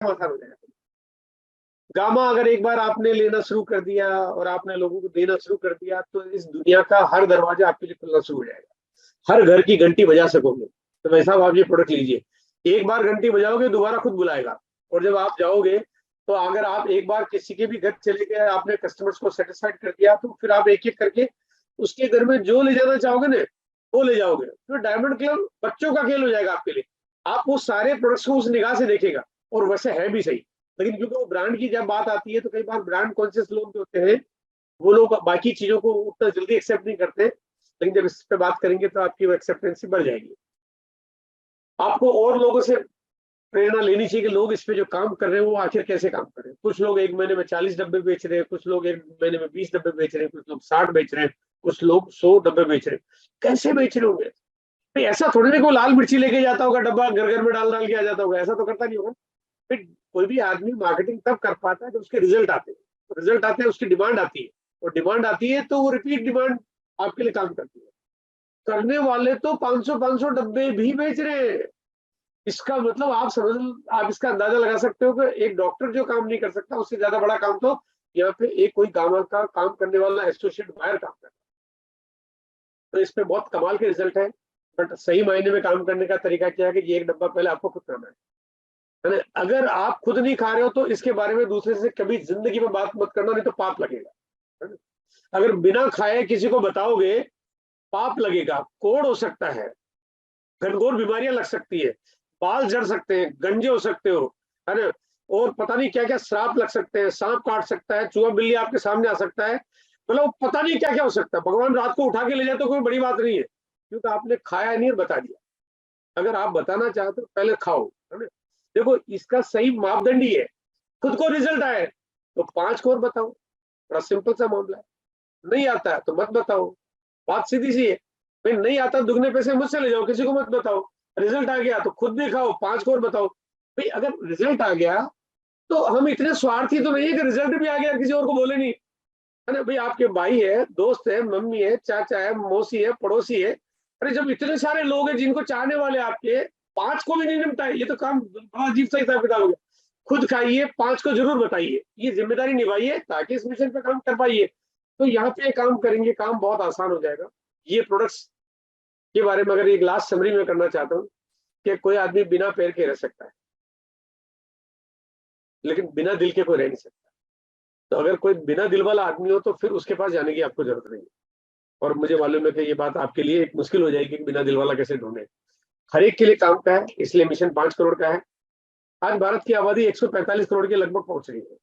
आसान हो जाएगा। गामा अगर एक बार आपने लेना शुरू कर दिया और आपने लोगों को देना शुरू कर दिया, तो इस दुनिया का हर दरवाजा आपके लिए खुलना शुरू हो जाएगा, हर घर की घंटी बजा सकोगे। तो वैसा आप ये प्रोडक्ट लीजिए, एक बार घंटी बजाओगे दोबारा खुद बुलाएगा। और जब आप जाओगे, तो अगर आप एक बार किसी के भी घर चले गए, आपने कस्टमर्स को सेटिस्फाइड कर दिया, तो फिर आप एक एक करके उसके घर में जो ले जाना चाहोगे ना, वो ले जाओगे। तो डायमंड क्लब बच्चों का खेल हो जाएगा आपके लिए। आप वो सारे प्रोडक्ट्स को उस निगाह से देखेगा, और वैसे है भी सही। लेकिन क्योंकि वो ब्रांड की जब बात आती है, तो कई बार ब्रांड कॉन्शियस लोग जो होते हैं, वो लोग बाकी चीजों को उतना जल्दी एक्सेप्ट नहीं करते। लेकिन जब इस पे बात करेंगे, तो आपकी वो एक्सेप्टेंसी बढ़ जाएगी। आपको और लोगों से प्रेरणा लेनी चाहिए कि लोग इस पे जो काम कर रहे हैं, वो आखिर कैसे काम कर रहे हैं। कुछ लोग एक महीने में 40 डब्बे बेच रहे हैं, कुछ लोग एक महीने में 20 डब्बे बेच रहे हैं, कुछ लोग 60 बेच रहे हैं, कुछ लोग 100 डब्बे बेच रहे हैं। कैसे बेच रहे होंगे? भाई ऐसा थोड़ी ना कोई लाल मिर्ची लेके जाता होगा, डब्बा घर घर में डाल डाल के आ जाता होगा, ऐसा तो करता नहीं होगा। फिर कोई भी आदमी मार्केटिंग तब कर पाता है जब उसके रिजल्ट आते हैं। रिजल्ट आते हैं, उसकी डिमांड आती है, और डिमांड आती है तो वो रिपीट डिमांड आपके लिए काम करती है। करने वाले तो 500 डब्बे भी बेच रहे हैं। इसका मतलब आप समझ, आप इसका अंदाजा लगा सकते हो कि एक डॉक्टर जो काम नहीं कर सकता, उससे ज्यादा बड़ा काम तो यहाँ पे एक कोई काम का काम करने वाला एसोसिएट बाहर काम कर रहा है। तो इस पे बहुत कमाल के रिजल्ट है। बट सही मायने में काम करने का तरीका क्या है कि ये एक डब्बा पहले आपको खुद करना है ना। अगर आप खुद नहीं खा रहे हो, तो इसके बारे में दूसरे से कभी जिंदगी में बात मत करना, नहीं तो पाप लगेगा, है ना। अगर बिना खाए किसी को बताओगे, पाप लगेगा, कोड़ हो सकता है, घनघोर बीमारियां लग सकती है, बाल झड़ सकते हैं, गंजे हो सकते हो, है ना। और पता नहीं क्या क्या श्राप लग सकते हैं, सांप काट सकता है, चूहा बिल्ली आपके सामने आ सकता है, मतलब पता नहीं क्या क्या हो सकता है। भगवान रात को उठा के ले जाए तो कोई बड़ी बात नहीं है, क्योंकि आपने खाया नहीं और बता दिया। अगर आप बताना चाहते हो, पहले खाओ, है ना। देखो, इसका सही मापदंड ही है, खुद को रिजल्ट आए तो 5 को और बताओ। बड़ा सिंपल सा मामला है। नहीं आता है तो मत बताओ, बात सीधी सी है। भाई नहीं आता, दुगने पैसे मुझसे ले जाओ, किसी को मत बताओ। रिजल्ट आ गया तो खुद भी खाओ, 5 को और बताओ। भाई अगर रिजल्ट आ गया, तो हम इतने स्वार्थी तो नहीं है कि रिजल्ट भी आ गया किसी और को बोले नहीं, है ना। भाई आपके भाई है, दोस्त है, मम्मी है, चाचा है, मौसी है, पड़ोसी है। अरे जब इतने सारे लोग हैं जिनको चाहने वाले आपके, 5 को भी नहीं निपटाए, ये तो काम बड़ा अजीब सा हिसाब किताब हो गया। खुद खाइए, 5 को जरूर बताइए, ये जिम्मेदारी निभाइए ताकि इस मिशन पे काम कर पाइए। तो यहाँ पे काम करेंगे, काम बहुत आसान हो जाएगा। ये प्रोडक्ट्स के बारे में अगर एक लास्ट समरी में करना चाहता हूँ, कि कोई आदमी बिना पैर के रह सकता है, लेकिन बिना दिल के कोई रह नहीं सकता। तो अगर कोई बिना दिल वाला आदमी हो, तो फिर उसके पास जाने की आपको जरूरत नहीं है। और मुझे मालूम है कि ये बात आपके लिए एक मुश्किल हो जाएगी कि बिना दिल वाला कैसे ढूंढे। हर एक के लिए काम का है, इसलिए मिशन 5 करोड़ का है। आज भारत की आबादी 145 करोड़ के लगभग पहुंच रही है।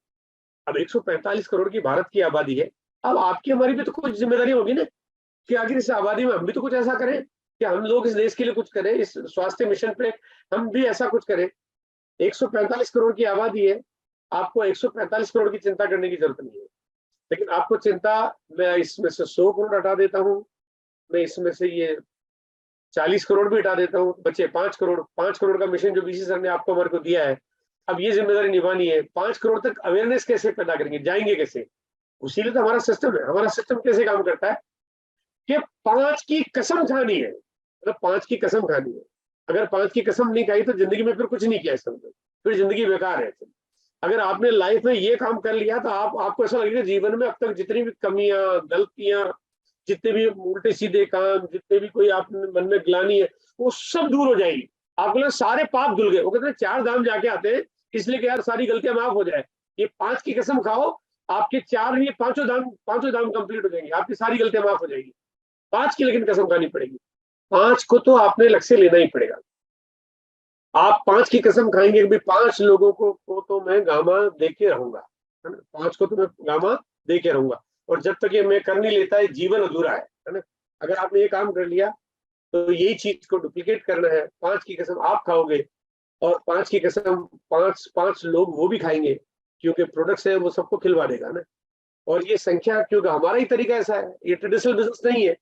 अब 145 करोड़ की भारत की आबादी है। अब आपकी हमारी भी तो कुछ जिम्मेदारी होगी ना, कि आखिर इस आबादी में हम भी तो कुछ ऐसा करें कि हम लोग इस देश के लिए कुछ करें, इस स्वास्थ्य मिशन पे हम भी ऐसा कुछ करें। 145 करोड़ की आबादी है, आपको 145 करोड़ की चिंता करने की जरूरत नहीं है। लेकिन आपको चिंता, मैं इसमें से 100 करोड़ हटा देता हूँ, मैं इसमें से ये 40 करोड़ भी हटा देता हूँ, बचे 5 करोड़। 5 करोड़ का मिशन जो बीसी सर ने आपको हमारे को दिया है, अब ये जिम्मेदारी निभानी है। 5 करोड़ तक अवेयरनेस कैसे पैदा करेंगे, जाएंगे कैसे? उसी लिए तो हमारा सिस्टम है। हमारा सिस्टम कैसे काम करता है कि 5 की कसम खानी है, मतलब 5 की कसम खानी है। अगर 5 की कसम नहीं खाई, तो जिंदगी में फिर कुछ नहीं किया, समझो फिर जिंदगी बेकार है। अगर आपने लाइफ में ये काम कर लिया, तो आपको ऐसा लगेगा जीवन में अब तक जितनी भी कमियां, गलतियां, जितने भी उल्टे सीधे काम, जितने भी कोई आप मन में ग्लानी है, वो सब दूर हो जाएगी। आपको लगे सारे पाप धुल गए। वो कहते हैं 4 धाम जाके आते हैं, इसलिए कि यार सारी गलतियां माफ हो जाए। ये 5 की कसम खाओ, आपके 4 ये पांचों धाम कंप्लीट हो जाएंगे, आपकी सारी गलतियां माफ हो जाएगी। 5 की लेकिन कसम खानी पड़ेगी। 5 को तो आपने लक्ष्य लेना ही पड़ेगा। आप 5 की कसम खाएंगे कि भाई 5 लोगों को तो मैं गामा दे के रहूंगा, है ना। 5 को तो मैं गामा दे के रहूंगा। और जब तक ये मैं कर नहीं लेता, है जीवन अधूरा है ना। अगर आपने ये काम कर लिया, तो यही चीज को डुप्लीकेट करना है। 5 की कसम आप खाओगे, और 5 की कसम 5 लोग वो भी खाएंगे, क्योंकि प्रोडक्ट्स है वो सबको खिलवा देगा ना। और ये संख्या, क्योंकि हमारा ही तरीका ऐसा है, ये ट्रेडिशनल बिजनेस नहीं है।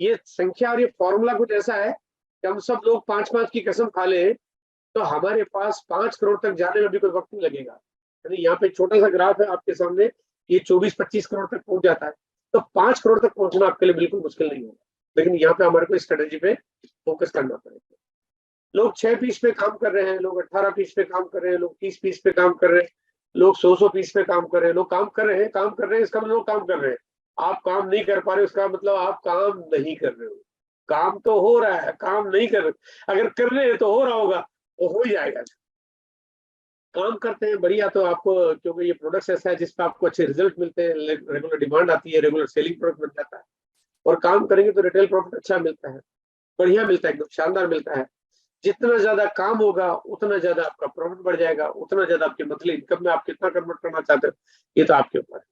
ये संख्या और ये फॉर्मूला कुछ ऐसा है कि हम सब लोग 5-5 की कसम खा ले, तो हमारे पास 5 करोड़ तक जाने में भी कोई वक्त नहीं लगेगा। यानी यहाँ पे छोटा सा ग्राफ है आपके सामने, ये 24-25 करोड़ तक पहुंच जाता है। तो 5 करोड़ तक पहुंचना आपके लिए बिल्कुल मुश्किल नहीं होगा। लेकिन यहाँ पे हमारे को स्ट्रेटेजी पे फोकस करना पड़ेगा। लोग 6 पीस पे काम कर रहे हैं, लोग 18 पीस पे काम कर रहे हैं, लोग 30 पीस पे काम कर रहे हैं, लोग 100 पीस पे काम कर रहे हैं। लोग काम कर रहे हैं, काम कर रहे हैं, इसका मतलब लोग काम कर रहे हैं। आप काम नहीं कर पा रहे, उसका मतलब आप काम नहीं कर रहे हो। काम तो हो रहा है, काम नहीं कर रहे। अगर कर रहे हैं तो हो रहा होगा, वो हो ही जाएगा। काम करते हैं बढ़िया, तो आपको, क्योंकि ये प्रोडक्ट्स ऐसा है जिसपे आपको अच्छे रिजल्ट मिलते हैं, रेगुलर डिमांड आती है, रेगुलर सेलिंग प्रोडक्ट बन जाता है। और काम करेंगे तो रिटेल प्रॉफिट अच्छा मिलता है, बढ़िया मिलता है, एकदम शानदार मिलता है। जितना ज्यादा काम होगा उतना ज्यादा आपका प्रॉफिट बढ़ जाएगा, उतना ज्यादा आपकी मंथली इनकम में आप कितना कन्वर्ट करना चाहते हो, ये तो आपके ऊपर है।